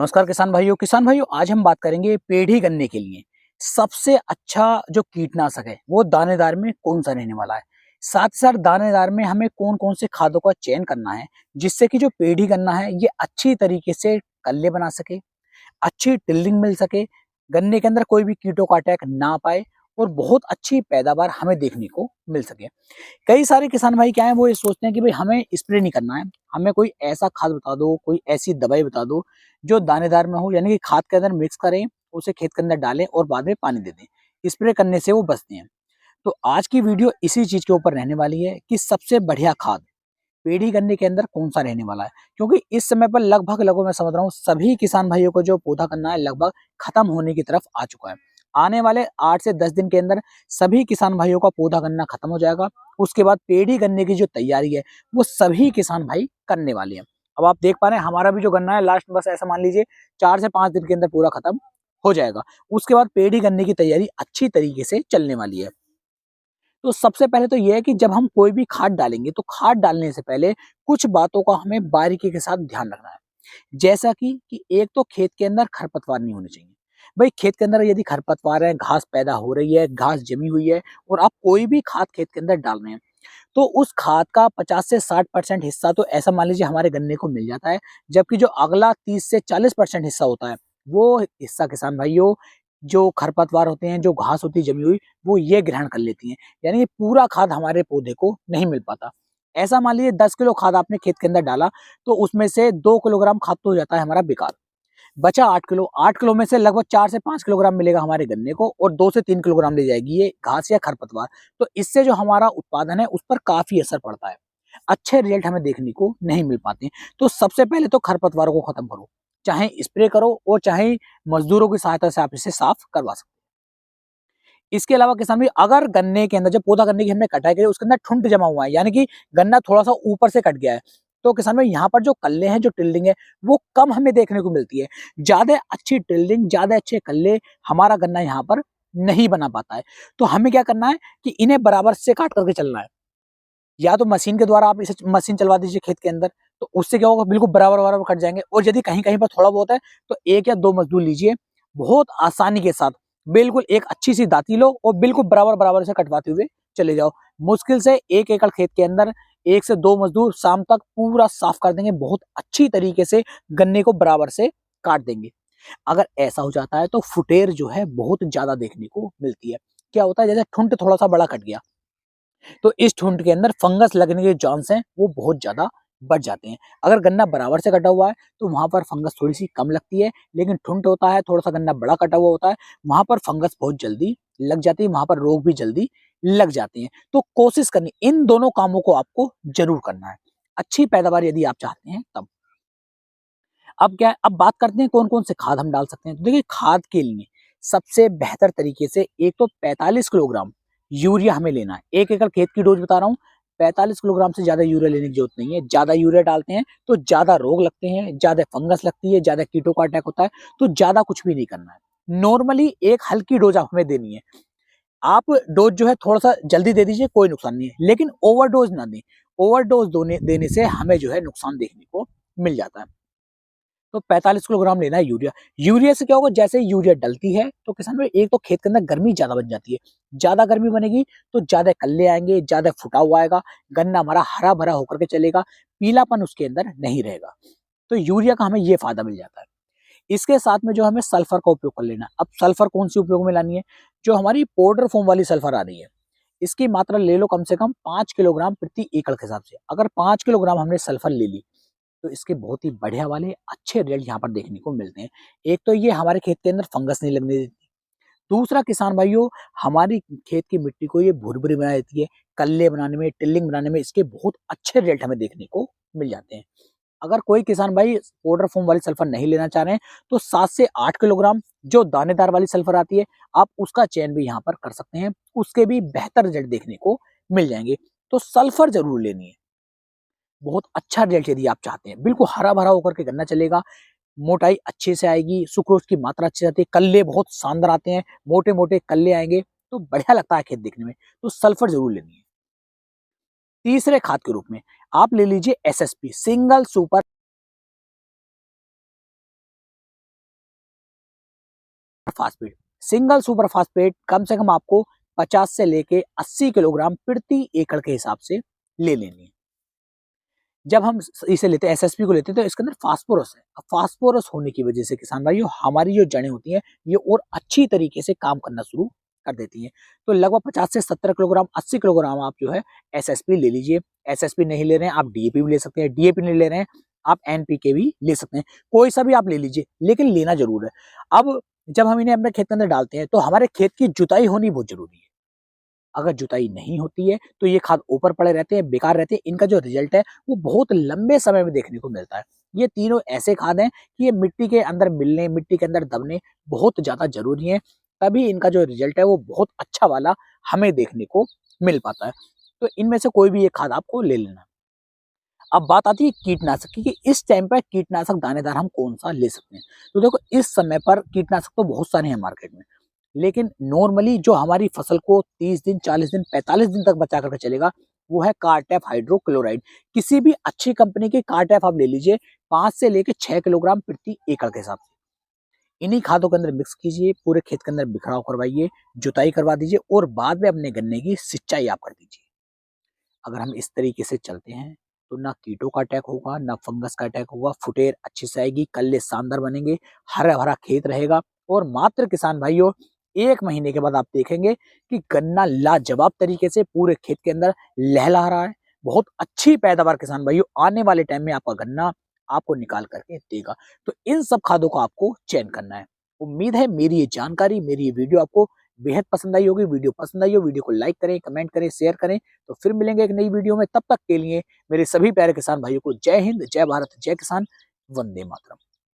नमस्कार किसान भाइयों आज हम बात करेंगे पेढ़ी गन्ने के लिए सबसे अच्छा जो कीटनाशक है वो दानेदार में कौन सा रहने वाला है। साथ ही साथ दानेदार में हमें कौन कौन से खादों का चयन करना है जिससे कि जो पेढ़ी गन्ना है ये अच्छी तरीके से कल्ले बना सके, अच्छी टिल्लिंग मिल सके, गन्ने के अंदर कोई भी कीटों का अटैक ना पाए और बहुत अच्छी पैदावार हमें देखने को मिल सके। कई सारे किसान भाई क्या है वो ये सोचते हैं कि भाई हमें स्प्रे नहीं करना है, हमें कोई ऐसा खाद बता दो, कोई ऐसी दवाई बता दो जो दानेदार में हो, यानी कि खाद के अंदर मिक्स करें, उसे खेत के अंदर डालें और बाद में पानी दे दें। स्प्रे करने से वो बचते हैं। तो आज की वीडियो इसी चीज के ऊपर रहने वाली है कि सबसे बढ़िया खाद पेढ़ी गन्ने के अंदर कौन सा रहने वाला है, क्योंकि इस समय पर लगभग मैं समझ रहा हूँ सभी किसान भाइयों को जो पौधा करना है लगभग खत्म होने की तरफ आ चुका है। आने वाले 8 से 10 दिन के अंदर सभी किसान भाइयों का पौधा करना खत्म हो जाएगा। उसके बाद पेढ़ी गन्ने की जो तैयारी है वो सभी किसान भाई करने वाले हैं। अब आप देख पा रहे हैं हमारा भी जो गन्ना है लास्ट बस ऐसा मान लीजिए 4 से 5 दिन के अंदर पूरा खत्म हो जाएगा। उसके बाद पेढ़ी गन्ने की तैयारी अच्छी तरीके से चलने वाली है। तो सबसे पहले तो ये है कि जब हम कोई भी खाद डालेंगे तो खाद डालने से पहले कुछ बातों का हमें बारीकी के साथ ध्यान रखना है। जैसा कि एक तो खेत के अंदर खरपतवार नहीं होने चाहिए। भाई खेत के अंदर यदि खरपतवार है, घास पैदा हो रही है, घास जमी हुई है और आप कोई भी खाद खेत के अंदर डाल रहे हैं तो उस खाद का 50 से 60% हिस्सा तो ऐसा मान लीजिए हमारे गन्ने को मिल जाता है, जबकि जो अगला 30 से 40% हिस्सा होता है वो हिस्सा किसान भाइयों जो खरपतवार होते हैं, जो घास होती है जमी हुई, वो ये ग्रहण कर लेती हैं। यानी कि पूरा खाद हमारे पौधे को नहीं मिल पाता। ऐसा मान लीजिए 10 किलो खाद आपने खेत के अंदर डाला तो उसमें से 2 किलोग्राम खाद तो हो जाता है हमारा बेकार। बचा 8 किलो में से लगभग 4 से 5 किलोग्राम मिलेगा हमारे गन्ने को और 2 से 3 किलोग्राम ले जाएगी ये घास या खरपतवार। तो इससे जो हमारा उत्पादन है उस पर काफी असर पड़ता है। अच्छे रिजल्ट हमें देखने को नहीं मिल पाते हैं। तो सबसे पहले तो खरपतवारों को खत्म करो, चाहे स्प्रे करो और चाहे मजदूरों की सहायता से आप इसे साफ करवा सकते हैं। इसके अलावा किसान भाई अगर गन्ने के अंदर जब पौधा गन्ने की हमने कटाई करी उसके अंदर ठुंड जमा हुआ है, यानी कि गन्ना थोड़ा सा ऊपर से कट गया है, तो किसान भाई यहाँ पर जो कल्ले हैं, जो टिल्डिंग है वो कम हमें देखने को मिलती है। ज्यादा अच्छी टिल्डिंग, ज्यादा अच्छे कल्ले हमारा गन्ना यहाँ पर नहीं बना पाता है। तो हमें क्या करना है कि इन्हें बराबर से काट करके चलना है। या तो मशीन के द्वारा आप इसे मशीन चलवा दीजिए खेत के अंदर, तो उससे क्या होगा बिल्कुल बराबर बराबर कट जाएंगे। और यदि कहीं कहीं पर थोड़ा बहुत है तो 1 या 2 मजदूर लीजिए, बहुत आसानी के साथ बिल्कुल एक अच्छी सी दाती लो और बिल्कुल बराबर बराबर से कटवाते हुए चले जाओ। मुश्किल से 1 एकड़ खेत के अंदर 1 से 2 मजदूर शाम तक पूरा साफ कर देंगे, बहुत अच्छी तरीके से गन्ने को बराबर से काट देंगे। अगर ऐसा हो जाता है तो फुटेर जो है बहुत ज्यादा देखने को मिलती है। क्या होता है जैसे ठुंड थोड़ा सा बड़ा कट गया तो इस ठुंड के अंदर फंगस लगने के चांस हैं वो बहुत ज्यादा बढ़ जाते हैं। अगर गन्ना बराबर से कटा हुआ है तो वहां पर फंगस थोड़ी सी कम लगती है, लेकिन ठुंड होता है, थोड़ा सा गन्ना बड़ा कटा हुआ होता है, वहां पर फंगस बहुत जल्दी लग जाती है, वहां पर रोग भी जल्दी लग जाते हैं। तो कोशिश करनी इन दोनों कामों को आपको जरूर करना है, अच्छी पैदावार यदि आप चाहते हैं तब। अब क्या है, अब बात करते हैं कौन कौन से खाद हम डाल सकते हैं। तो देखिए खाद के लिए सबसे बेहतर तरीके से एक तो 45 किलोग्राम यूरिया हमें लेना है। 1 एकड़ खेत की डोज बता रहा हूँ, 45 किलोग्राम से ज्यादा यूरिया लेने की जरूरत नहीं है। ज्यादा यूरिया डालते हैं तो ज्यादा रोग लगते हैं, ज्यादा फंगस लगती है, ज्यादा कीटों का अटैक होता है। तो ज्यादा कुछ भी नहीं करना है, नॉर्मली एक हल्की डोज आप हमें देनी है। आप डोज जो है थोड़ा सा जल्दी दे दीजिए, कोई नुकसान नहीं है, लेकिन ओवरडोज ना दें। ओवरडोज देने से हमें जो है नुकसान देखने को मिल जाता है। तो 45 किलोग्राम लेना है यूरिया। यूरिया से क्या होगा, जैसे ही यूरिया डलती है तो किसान भाई एक तो खेत के अंदर गर्मी ज्यादा बन जाती है। ज्यादा गर्मी बनेगी तो ज्यादा कल्ले आएंगे, ज्यादा फुटा हुआ आएगा, गन्ना हमारा हरा भरा होकर के चलेगा, पीलापन उसके अंदर नहीं रहेगा। तो यूरिया का हमें ये फायदा मिल जाता है। इसके साथ में जो हमें सल्फर का उपयोग कर लेना है। अब सल्फर कौन सी उपयोग में लानी है, जो हमारी पाउडर फॉर्म वाली सल्फर आ रही है, इसकी मात्रा ले लो कम से कम 5 किलोग्राम प्रति एकड़ के हिसाब से। अगर 5 किलोग्राम हमने सल्फर ले ली तो इसके बहुत ही बढ़िया वाले अच्छे रिजल्ट यहाँ पर देखने को मिलते हैं। एक तो ये हमारे खेत के अंदर फंगस नहीं लगने देती, दूसरा किसान भाइयों हमारी खेत की मिट्टी को ये भुरभुरी बना देती है। कल्ले बनाने में, टिल्लिंग बनाने में इसके बहुत अच्छे रिजल्ट हमें देखने को मिल जाते हैं। अगर कोई किसान भाई पाउडर फॉर्म वाली सल्फर नहीं लेना चाह रहे हैं तो 7 से 8 किलोग्राम जो दानेदार वाली सल्फर आती है आप उसका चयन भी यहाँ पर कर सकते हैं, उसके भी बेहतर रिजल्ट देखने को मिल जाएंगे। तो सल्फर जरूर लेनी है, बहुत अच्छा रिजल्ट यदि आप चाहते हैं। बिल्कुल हरा भरा होकर के गन्ना चलेगा, मोटाई अच्छे से आएगी, सुक्रोज की मात्रा अच्छी आती है, कल्ले बहुत शानदार आते हैं, मोटे मोटे कल्ले आएंगे, तो बढ़िया लगता है खेत देखने में। तो सल्फर जरूर लेनी है। तीसरे खाद के रूप में आप ले लीजिए SSP, single super phosphate. Single super phosphate कम से कम आपको 50 से लेके 80 किलोग्राम प्रति एकड़ के हिसाब से ले लेनी है। जब हम इसे लेते हैं, एसएसपी को लेते हैं, तो इसके अंदर फास्फोरस है। अब फास्फोरस होने की वजह से किसान भाइयों हमारी जो जड़ें होती हैं ये और अच्छी तरीके से काम करना शुरू कर देती हैं। तो लगभग 50 से 70 किलोग्राम 80 किलोग्राम आप जो है एसएसपी ले लीजिए। एसएसपी नहीं ले रहे हैं आप डीएपी भी ले सकते हैं, डीएपी नहीं ले रहे हैं आप एनपीके भी ले सकते हैं, कोई सा भी आप ले लीजिए, लेकिन लेना जरूर है। अब जब हम इन्हें अपने खेत के अंदर डालते हैं तो हमारे खेत की जुताई होनी बहुत जरूरी है। अगर जुताई नहीं होती है तो ये खाद ऊपर पड़े रहते हैं, बेकार रहते हैं। इनका जो रिजल्ट है वो बहुत लंबे समय में देखने को मिलता है। ये तीनों ऐसे खाद हैं कि ये मिट्टी के अंदर मिलने, मिट्टी के अंदर दबने बहुत ज्यादा जरूरी है, तभी इनका जो रिजल्ट है वो बहुत अच्छा वाला हमें देखने को मिल पाता है। तो इनमें से कोई भी एक खाद आपको ले लेना। अब बात आती है कीटनाशक की कि इस टाइम पर कीटनाशक दानेदार हम कौन सा ले सकते हैं। तो देखो इस समय पर कीटनाशक तो बहुत सारे हैं मार्केट में, लेकिन नॉर्मली जो हमारी फसल को 30 दिन, 40 दिन, 45 दिन तक बचा करके चलेगा वो है कार्टेफ हाइड्रोक्लोराइड। किसी भी अच्छी कंपनी के कार्टेफ आप ले लीजिए, 5 से लेके 6 किलोग्राम प्रति एकड़ के हिसाब से। इन्हीं खादों के अंदर मिक्स कीजिए, पूरे खेत के अंदर बिखराव करवाइए, जुताई करवा दीजिए और बाद में अपने गन्ने की सिंचाई आप कर दीजिए। अगर हम इस तरीके से चलते हैं तो ना कीटों का अटैक होगा, ना फंगस का अटैक होगा, फुटेर अच्छी से आएगी, कल्ले शानदार बनेंगे, हरा भरा खेत रहेगा। और मात्र किसान भाइयों 1 महीने के बाद आप देखेंगे कि गन्ना लाजवाब तरीके से पूरे खेत के अंदर लहला रहा है। बहुत अच्छी पैदावार किसान भाइयों आने वाले टाइम में आपका गन्ना आपको निकाल करके देगा। तो इन सब खादों को आपको चयन करना है। उम्मीद है मेरी ये जानकारी, मेरी ये वीडियो आपको बेहद पसंद आई होगी। वीडियो पसंद आई हो, वीडियो को लाइक करें, कमेंट करें, शेयर करें। तो फिर मिलेंगे एक नई वीडियो में, तब तक के लिए मेरे सभी प्यारे किसान भाइयों को जय हिंद, जय भारत, जय किसान, वंदे मातरम।